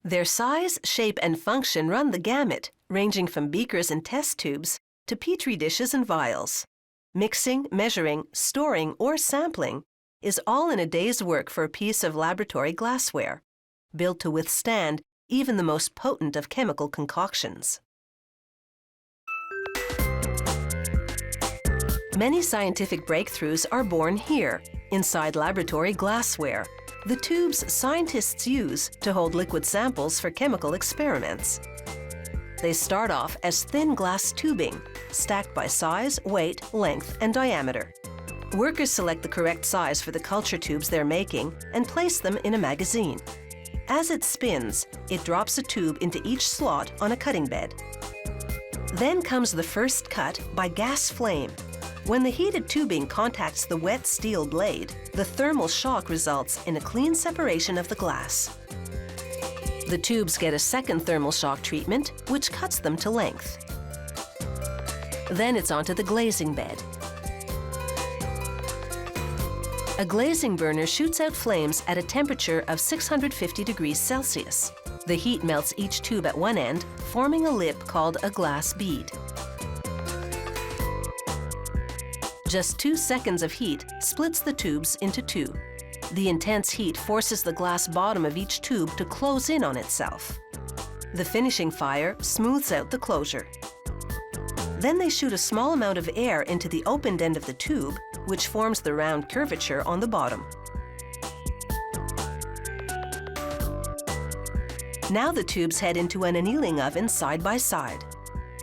Their size, shape, and function run the gamut, ranging from beakers and test tubes to petri dishes and vials. Mixing, measuring, storing, or sampling is all in a day's work for a piece of laboratory glassware, built to withstand even the most potent of chemical concoctions. Many scientific breakthroughs are born here, inside laboratory glassware, the tubes scientists use to hold liquid samples for chemical experiments. They start off as thin glass tubing, stacked by size, weight, length, and diameter. Workers select the correct size for the culture tubes they're making and place them in a magazine. As it spins, it drops a tube into each slot on a cutting bed. Then comes the first cut by gas flame. When the heated tubing contacts the wet steel blade, the thermal shock results in a clean separation of the glass. The tubes get a second thermal shock treatment, which cuts them to length. Then it's onto the glazing bed. A glazing burner shoots out flames at a temperature of 650 degrees Celsius. The heat melts each tube at one end, forming a lip called a glass bead. Just 2 seconds of heat splits the tubes into two. The intense heat forces the glass bottom of each tube to close in on itself. The finishing fire smooths out the closure. Then they shoot a small amount of air into the opened end of the tube, which forms the round curvature on the bottom. Now the tubes head into an annealing oven side by side.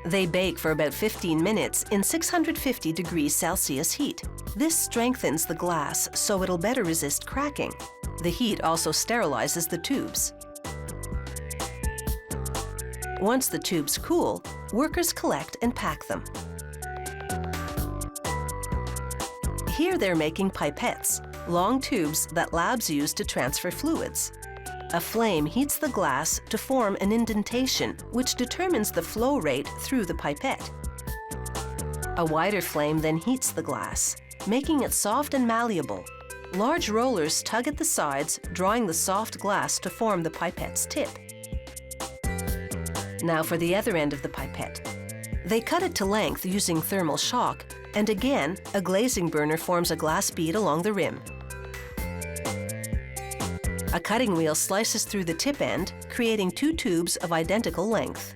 They bake for about 15 minutes in 650 degrees Celsius heat. This strengthens the glass so it'll better resist cracking. The heat also sterilizes the tubes. Once the tubes cool, workers collect and pack them. Here they're making pipettes, long tubes that labs use to transfer fluids. A flame heats the glass to form an indentation, which determines the flow rate through the pipette. A wider flame then heats the glass, making it soft and malleable. Large rollers tug at the sides, drawing the soft glass to form the pipette's tip. Now for the other end of the pipette. They cut it to length using thermal shock, and again, a glazing burner forms a glass bead along the rim. A cutting wheel slices through the tip end, creating 2 tubes of identical length.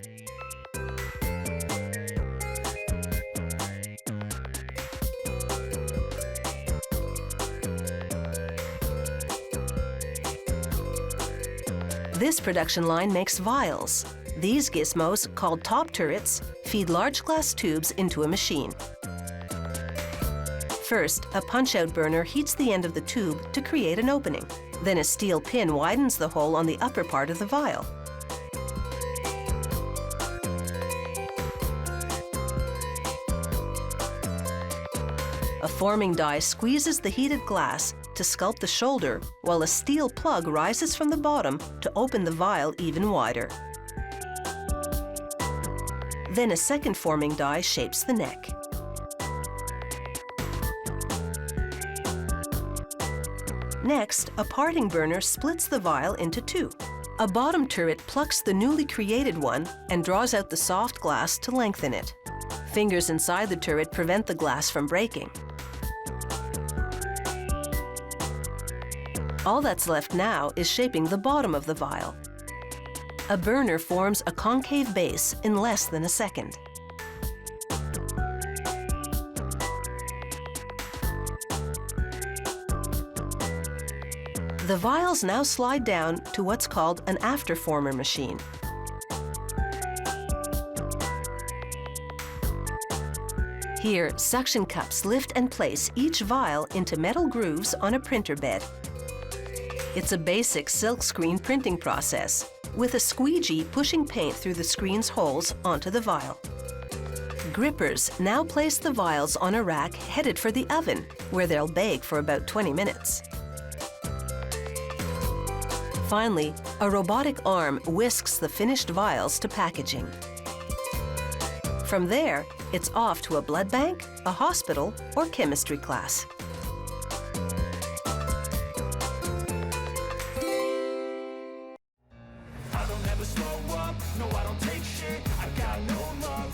This production line makes vials. These gizmos, called top turrets, feed large glass tubes into a machine. First, a punch-out burner heats the end of the tube to create an opening. Then a steel pin widens the hole on the upper part of the vial. A forming die squeezes the heated glass to sculpt the shoulder, while a steel plug rises from the bottom to open the vial even wider. Then a second forming die shapes the neck. Next, a parting burner splits the vial into 2. A bottom turret plucks the newly created one and draws out the soft glass to lengthen it. Fingers inside the turret prevent the glass from breaking. All that's left now is shaping the bottom of the vial. A burner forms a concave base in less than a second. The vials now slide down to what's called an afterformer machine. Here, suction cups lift and place each vial into metal grooves on a printer bed. It's a basic silkscreen printing process, with a squeegee pushing paint through the screen's holes onto the vial. Grippers now place the vials on a rack headed for the oven, where they'll bake for about 20 minutes. Finally, a robotic arm whisks the finished vials to packaging. From there, it's off to a blood bank, a hospital, or chemistry class. I don't never slow up, no I don't take shit, I've got no love